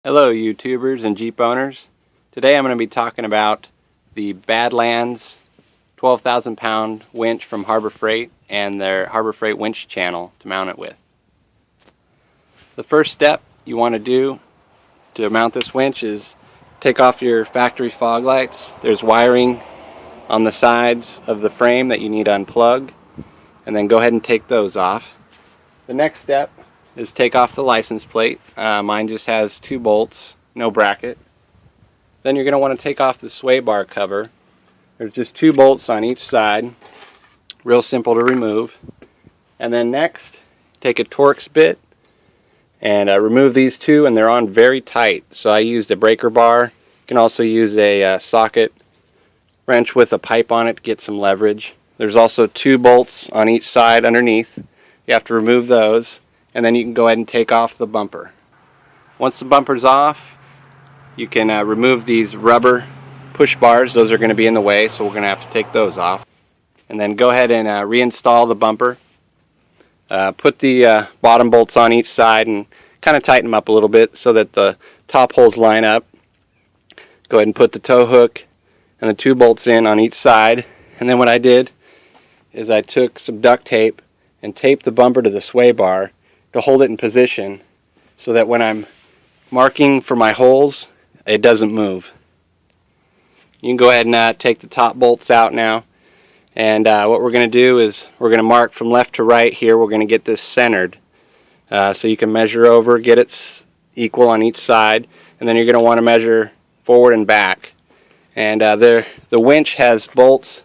Hello YouTubers and Jeep owners. Today I'm going to be talking about the Badlands 12,000 pound winch from Harbor Freight and their Harbor Freight winch channel to mount it with. The first step you want to do to mount this winch is take off your factory fog lights. There's wiring on the sides of the frame that you need to unplug, and then go ahead and take those off. The next step is take off the license plate. Mine just has 2 bolts, no bracket. Then you're going to want to take off the sway bar cover. There's just 2 bolts on each side, real simple to remove. And then next, take a Torx bit and remove these 2, and they're on very tight. So I used a breaker bar. You can also use a socket wrench with a pipe on it to get some leverage. There's also 2 bolts on each side underneath. You have to remove those, and then you can go ahead and take off the bumper. Once the bumper's off, you can remove these rubber push bars. Those are going to be in the way, so we're going to have to take those off. And then go ahead and reinstall the bumper. Put the bottom bolts on each side and kind of tighten them up a little bit so that the top holes line up. Go ahead and put the tow hook and the 2 bolts in on each side. And then what I did is I took some duct tape and taped the bumper to the sway bar to hold it in position so that when I'm marking for my holes, it doesn't move. You can go ahead and take the top bolts out now, and what we're going to do is we're going to mark from left to right here. We're going to get this centered, so you can measure over, get it equal on each side, and then you're going to want to measure forward and back. And the winch has bolts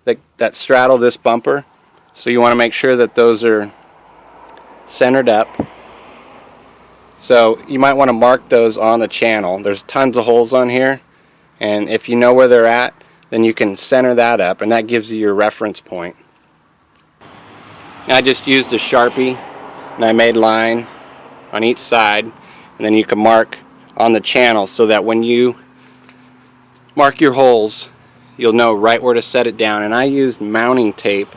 that straddle this bumper, so you want to make sure that those are centered up. So you might want to mark those on the channel. There's tons of holes on here, and if you know where they're at, then you can center that up, and that gives you your reference point. Now I just used a Sharpie and I made line on each side, and then you can mark on the channel so that when you mark your holes, you'll know right where to set it down. And I used mounting tape,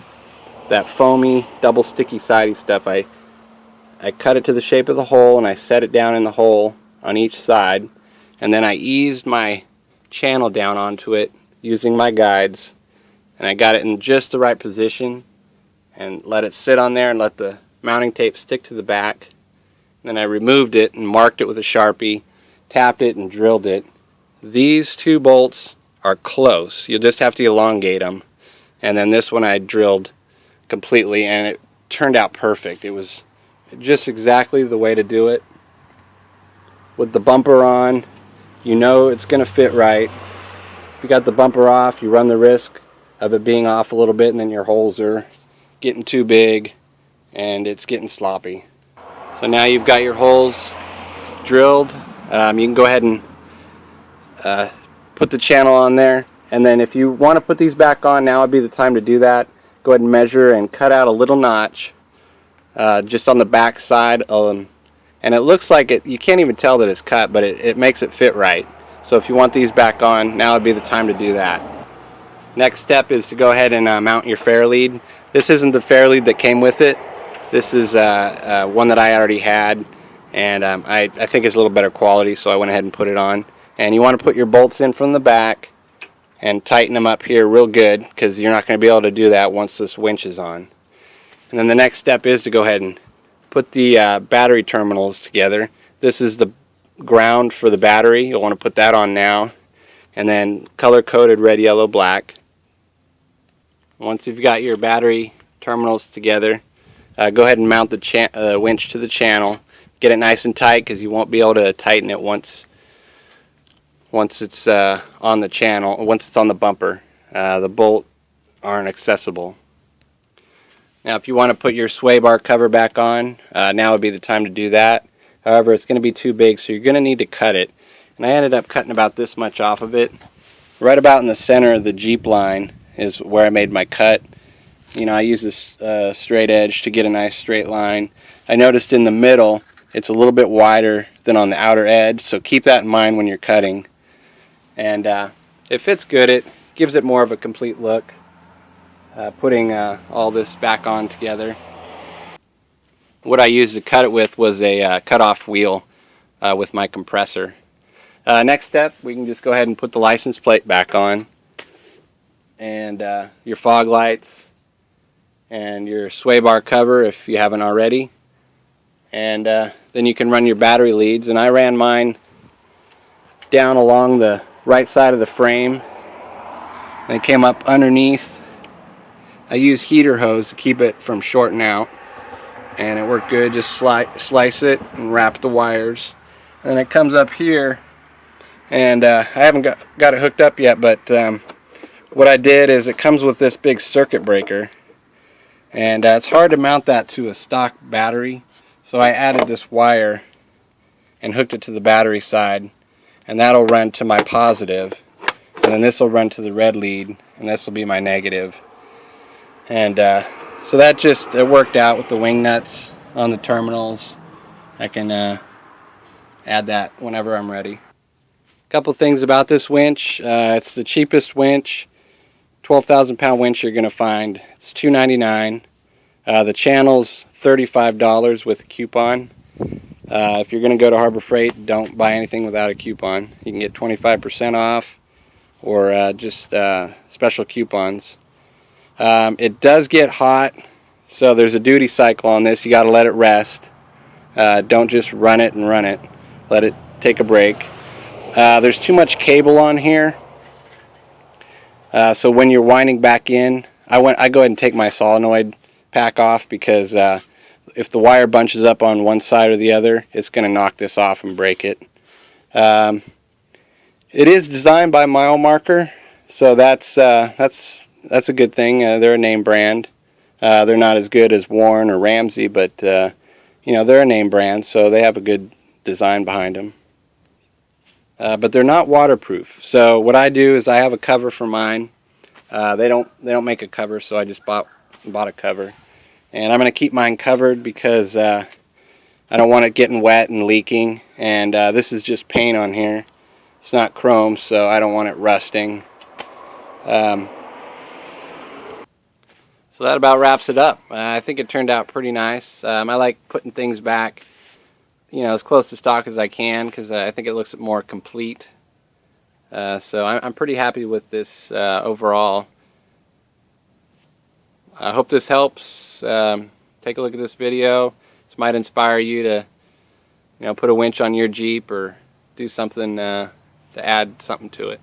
that foamy double sticky sidey stuff. I cut it to the shape of the hole and I set it down in the hole on each side, and then I eased my channel down onto it using my guides, and I got it in just the right position and let it sit on there and let the mounting tape stick to the back. Then I removed it and marked it with a Sharpie, tapped it and drilled it. These 2 bolts are close. You'll just have to elongate them, and then this one I drilled completely, and it turned out perfect. It was just exactly the way to do it. With the bumper on, you know it's going to fit right. If you got the bumper off, you run the risk of it being off a little bit, and then your holes are getting too big and it's getting sloppy. So now you've got your holes drilled. You can go ahead and put the channel on there, and then if you want to put these back on, now would be the time to do that. Go ahead and measure and cut out a little notch just on the back side, and it looks like it, you can't even tell that it's cut, but it makes it fit right. So if you want these back on, now would be the time to do that. Next step is to go ahead and mount your fair lead. This isn't the fair lead that came with it. This is one that I already had, and I think it's a little better quality, so I went ahead and put it on. And you want to put your bolts in from the back and tighten them up here real good, because you're not going to be able to do that once this winch is on. And then the next step is to go ahead and put the battery terminals together. This is the ground for the battery. You'll want to put that on now, and then color-coded red, yellow, black. Once you've got your battery terminals together, go ahead and mount the winch to the channel. Get it nice and tight, because you won't be able to tighten it once it's on the channel. Once it's on the bumper, the bolts aren't accessible. Now if you want to put your sway bar cover back on, now would be the time to do that. However, it's going to be too big, so you're going to need to cut it. And I ended up cutting about this much off of it. Right about in the center of the Jeep line is where I made my cut. You know, I use this straight edge to get a nice straight line. I noticed in the middle it's a little bit wider than on the outer edge, so keep that in mind when you're cutting. And it fits good. It gives it more of a complete look. Putting all this back on together. What I used to cut it with was a cut-off wheel. with my compressor. Next step, we can just go ahead and put the license plate back on, and your fog lights, and your sway bar cover if you haven't already, and then you can run your battery leads. And I ran mine down along the right side of the frame, and it came up underneath. I use heater hose to keep it from shorting out, and it worked good. Just slice it and wrap the wires, and then it comes up here. And I haven't got it hooked up yet, but what I did is it comes with this big circuit breaker, and it's hard to mount that to a stock battery, so I added this wire and hooked it to the battery side, and that'll run to my positive, and then this will run to the red lead, and this will be my negative. And so that just it worked out with the wing nuts on the terminals. I can add that whenever I'm ready. Couple things about this winch. It's the cheapest winch, 12,000 pound winch you're going to find. It's $2.99. The channel's $35 with a coupon. If you're going to go to Harbor Freight, don't buy anything without a coupon. You can get 25% off or just special coupons. It does get hot, so there's a duty cycle on this. You got to let it rest. Don't just run it and run it. Let it take a break. There's too much cable on here, so when you're winding back in, I go ahead and take my solenoid pack off, because if the wire bunches up on one side or the other, it's going to knock this off and break it. It is designed by Mile Marker, so that's a good thing. They're a name brand. They're not as good as Warren or Ramsey, but you know, they're a name brand, so they have a good design behind them. But they're not waterproof. So what I do is I have a cover for mine. They don't make a cover, so I just bought a cover, and I'm going to keep mine covered because I don't want it getting wet and leaking. And this is just paint on here. It's not chrome, so I don't want it rusting. So that about wraps it up. I think it turned out pretty nice. I like putting things back, you know, as close to stock as I can, because I think it looks more complete. So I'm pretty happy with this overall. I hope this helps. Take a look at this video. This might inspire you to, you know, put a winch on your Jeep or do something to add something to it.